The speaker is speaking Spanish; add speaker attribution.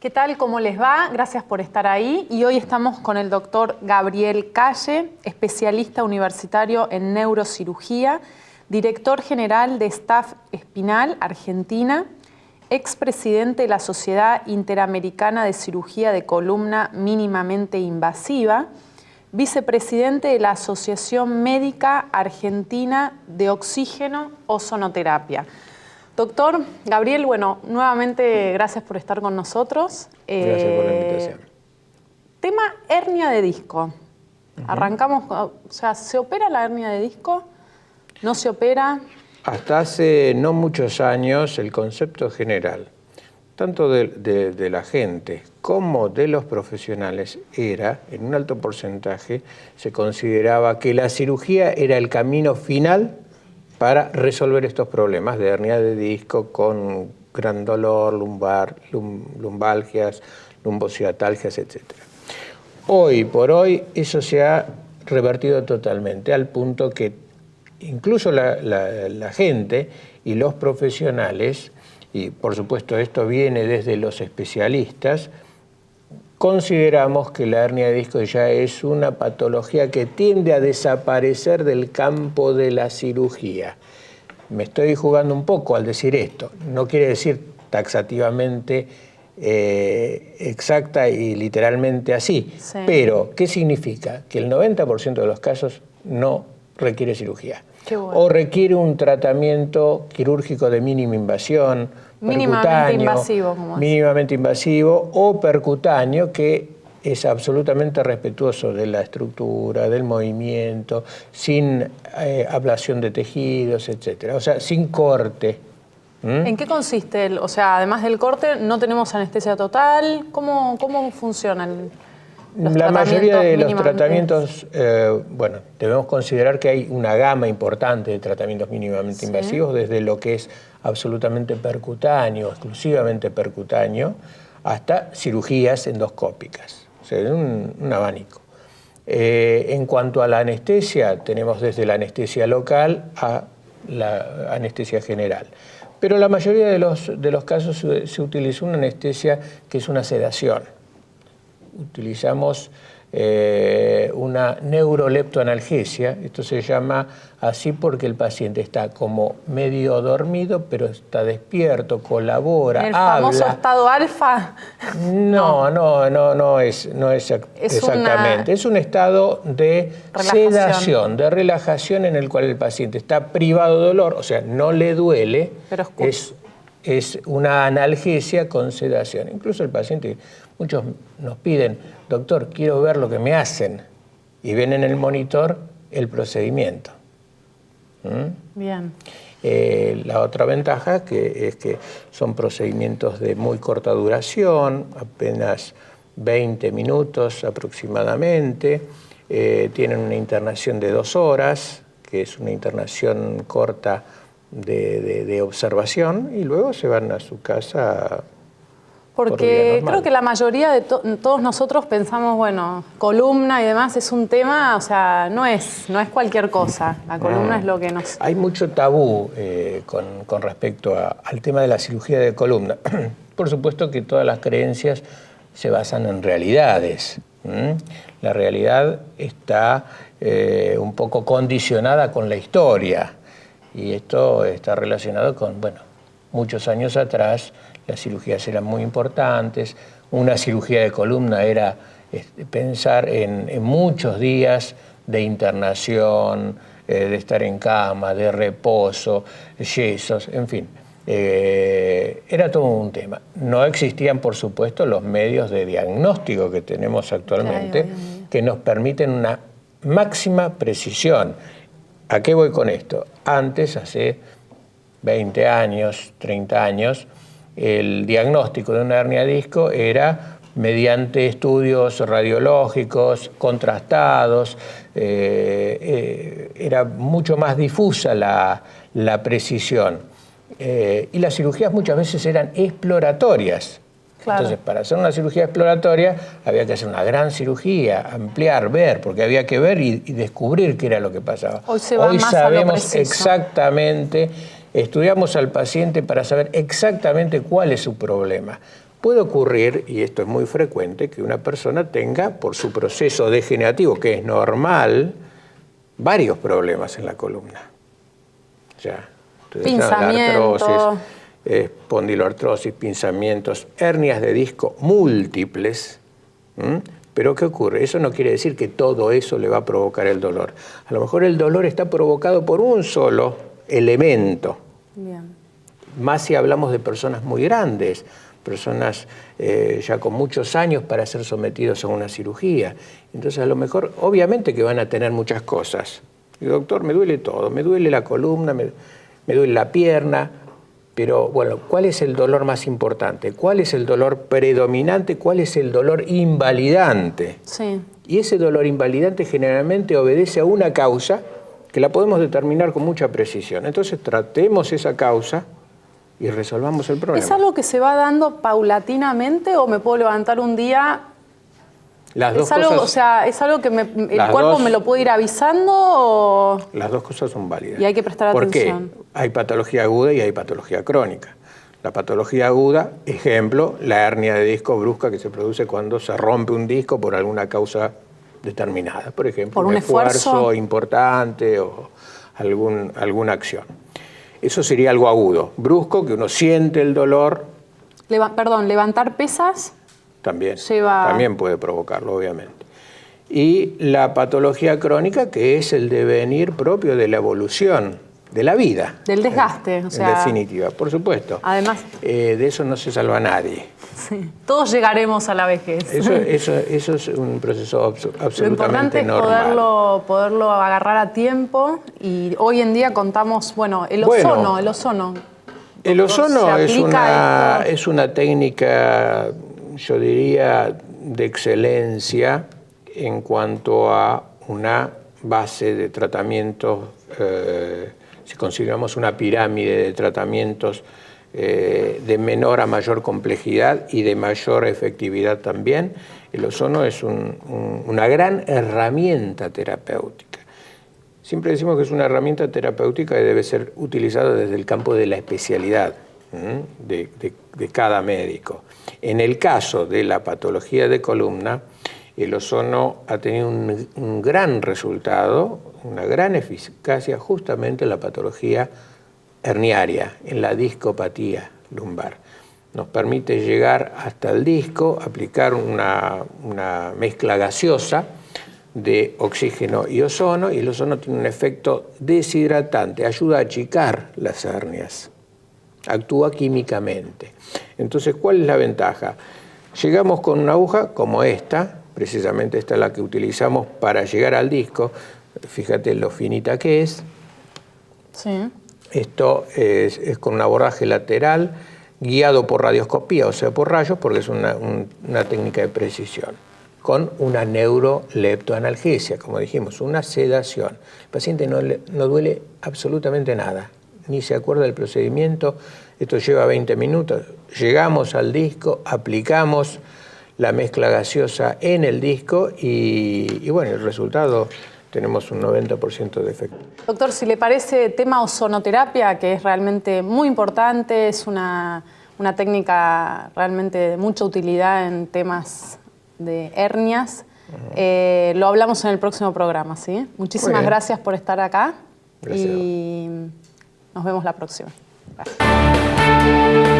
Speaker 1: ¿Qué tal? ¿Cómo les va? Gracias por estar ahí. Y hoy estamos con el doctor Gabriel Calle, especialista universitario en neurocirugía, director general de Staff Espinal Argentina, expresidente de la Sociedad Interamericana de Cirugía de Columna Mínimamente Invasiva, vicepresidente de la Asociación Médica Argentina de Oxígeno Ozonoterapia. Doctor Gabriel, bueno, nuevamente gracias por estar con nosotros.
Speaker 2: Gracias por la invitación.
Speaker 1: Tema hernia de disco. Arrancamos, o sea, ¿se opera la hernia de disco? ¿No se opera?
Speaker 2: Hasta hace no muchos años el concepto general, tanto de la gente como de los profesionales, era, en un alto porcentaje, se consideraba que la cirugía era el camino final para resolver estos problemas de hernia de disco con gran dolor, lumbalgias, lumbociatalgias, etc. Hoy por hoy eso se ha revertido totalmente, al punto que incluso la gente y los profesionales, y por supuesto esto viene desde los especialistas, consideramos que la hernia de disco ya es una patología que tiende a desaparecer del campo de la cirugía. Me estoy jugando un poco al decir esto. No quiere decir taxativamente exacta y literalmente así. Sí. Pero, ¿qué significa? Que el 90% de los casos no requiere cirugía.
Speaker 1: Qué bueno.
Speaker 2: O requiere un tratamiento quirúrgico de mínima invasión,
Speaker 1: mínimamente invasivo, como
Speaker 2: mínimamente invasivo o percutáneo, que es absolutamente respetuoso de la estructura, del movimiento, sin ablación de tejidos, etc. O sea, sin corte.
Speaker 1: ¿En qué consiste? O sea, además del corte, ¿no tenemos anestesia total? ¿Cómo funciona
Speaker 2: la mayoría de los tratamientos, bueno, debemos considerar que hay una gama importante de tratamientos mínimamente invasivos, desde lo que es absolutamente percutáneo, exclusivamente percutáneo, hasta cirugías endoscópicas. O sea, es un abanico. En cuanto a la anestesia, tenemos desde la anestesia local a la anestesia general. Pero la mayoría de los casos se utiliza una anestesia que es una sedación. Utilizamos una neuroleptoanalgesia. Esto se llama así porque el paciente está como medio dormido, pero está despierto, colabora,
Speaker 1: ¿El
Speaker 2: habla.
Speaker 1: famoso estado alfa?
Speaker 2: No es exactamente. Es un estado de sedación, de relajación, en el cual el paciente está privado de dolor, o sea, no le duele,
Speaker 1: pero
Speaker 2: es una analgesia con sedación. Incluso el paciente, muchos nos piden, doctor, quiero ver lo que me hacen, y ven en el monitor el procedimiento.
Speaker 1: Bien.
Speaker 2: La otra ventaja es que son procedimientos de muy corta duración, apenas 20 minutos aproximadamente, tienen una internación de 2 horas, que es una internación corta de observación, y luego se van a su casa.
Speaker 1: Porque creo que la mayoría de todos nosotros pensamos, bueno, columna y demás es un tema, o sea, no es cualquier cosa. La columna es lo que nos...
Speaker 2: Hay mucho tabú con respecto al tema de la cirugía de columna. Por supuesto que todas las creencias se basan en realidades. La realidad está un poco condicionada con la historia. Y esto está relacionado con, bueno, muchos años atrás las cirugías eran muy importantes. Una cirugía de columna era pensar en muchos días de internación, de estar en cama, de reposo, yesos, en fin. Era todo un tema. No existían, por supuesto, los medios de diagnóstico que tenemos actualmente, que nos permiten una máxima precisión. ¿A qué voy con esto? Antes, hace 20 años, 30 años, el diagnóstico de una hernia de disco era mediante estudios radiológicos contrastados, era mucho más difusa la precisión. Y las cirugías muchas veces eran exploratorias. Claro. Entonces, para hacer una cirugía exploratoria había que hacer una gran cirugía, ampliar, ver, porque había que ver y descubrir qué era lo que pasaba.
Speaker 1: Hoy sabemos
Speaker 2: exactamente, estudiamos al paciente para saber exactamente cuál es su problema. puede ocurrir, y esto es muy frecuente, que una persona tenga, por su proceso degenerativo, que es normal, varios problemas en la columna. O sea,
Speaker 1: pinzamiento,
Speaker 2: la artrosis, espondiloartrosis, pinzamientos, hernias de disco múltiples. Pero ¿qué ocurre? Eso no quiere decir que todo eso le va a provocar el dolor. A lo mejor el dolor está provocado por un solo elemento.
Speaker 1: Bien.
Speaker 2: Más si hablamos de personas muy grandes, personas ya con muchos años para ser sometidos a una cirugía. Entonces, a lo mejor, obviamente que van a tener muchas cosas. Y, doctor, me duele todo, me duele la columna, me duele la pierna, pero, bueno, ¿cuál es el dolor más importante? ¿Cuál es el dolor predominante? ¿Cuál es el dolor invalidante?
Speaker 1: Sí.
Speaker 2: Y ese dolor invalidante generalmente obedece a una causa que la podemos determinar con mucha precisión. Entonces, tratemos esa causa y resolvamos el problema.
Speaker 1: ¿Es algo que se va dando paulatinamente o me puedo levantar un día?
Speaker 2: Las dos
Speaker 1: ¿Es algo,
Speaker 2: cosas,
Speaker 1: o sea, ¿es algo que el cuerpo
Speaker 2: dos,
Speaker 1: me lo puede ir avisando o...?
Speaker 2: Las dos cosas son válidas.
Speaker 1: Y hay que prestar atención.
Speaker 2: ¿Por qué? Hay patología aguda y hay patología crónica. La patología aguda, ejemplo, la hernia de disco brusca que se produce cuando se rompe un disco por alguna causa determinada. Por ejemplo,
Speaker 1: ¿por un
Speaker 2: esfuerzo importante o alguna acción. Eso sería algo agudo. Brusco, que uno siente el dolor.
Speaker 1: Levantar pesas.
Speaker 2: También puede provocarlo, obviamente. Y la patología crónica, que es el devenir propio de la evolución, de la vida.
Speaker 1: Del desgaste,
Speaker 2: en definitiva, por supuesto.
Speaker 1: Además,
Speaker 2: de eso no se salva nadie.
Speaker 1: Sí, todos llegaremos a la vejez.
Speaker 2: Eso es un proceso absolutamente
Speaker 1: Lo importante es
Speaker 2: normal.
Speaker 1: poderlo agarrar a tiempo, y hoy en día contamos, el ozono.
Speaker 2: El ozono es una técnica, yo diría, de excelencia en cuanto a una base de tratamientos, si consideramos una pirámide de tratamientos de menor a mayor complejidad y de mayor efectividad también, el ozono es una gran herramienta terapéutica. Siempre decimos que es una herramienta terapéutica que debe ser utilizada desde el campo de la especialidad de cada médico. En el caso de la patología de columna, el ozono ha tenido un gran resultado, una gran eficacia justamente en la patología herniaria, en la discopatía lumbar. Nos permite llegar hasta el disco, aplicar una mezcla gaseosa de oxígeno y ozono, y el ozono tiene un efecto deshidratante, ayuda a achicar las hernias, actúa químicamente. Entonces, ¿cuál es la ventaja? Llegamos con una aguja como esta, precisamente esta es la que utilizamos para llegar al disco, fíjate lo finita que es.
Speaker 1: Sí.
Speaker 2: Esto es con un abordaje lateral, guiado por radioscopía, o sea, por rayos, porque es una técnica de precisión, con una neuroleptoanalgesia, como dijimos, una sedación. El paciente no duele absolutamente nada, ni se acuerda del procedimiento. Esto lleva 20 minutos. Llegamos al disco, aplicamos la mezcla gaseosa en el disco y bueno, el resultado, tenemos un 90% de efecto.
Speaker 1: Doctor, si le parece, tema ozonoterapia, que es realmente muy importante, es una técnica realmente de mucha utilidad en temas de hernias. Lo hablamos en el próximo programa, ¿sí? Muchísimas gracias por estar acá.
Speaker 2: Gracias.
Speaker 1: Y nos vemos la próxima. Gracias.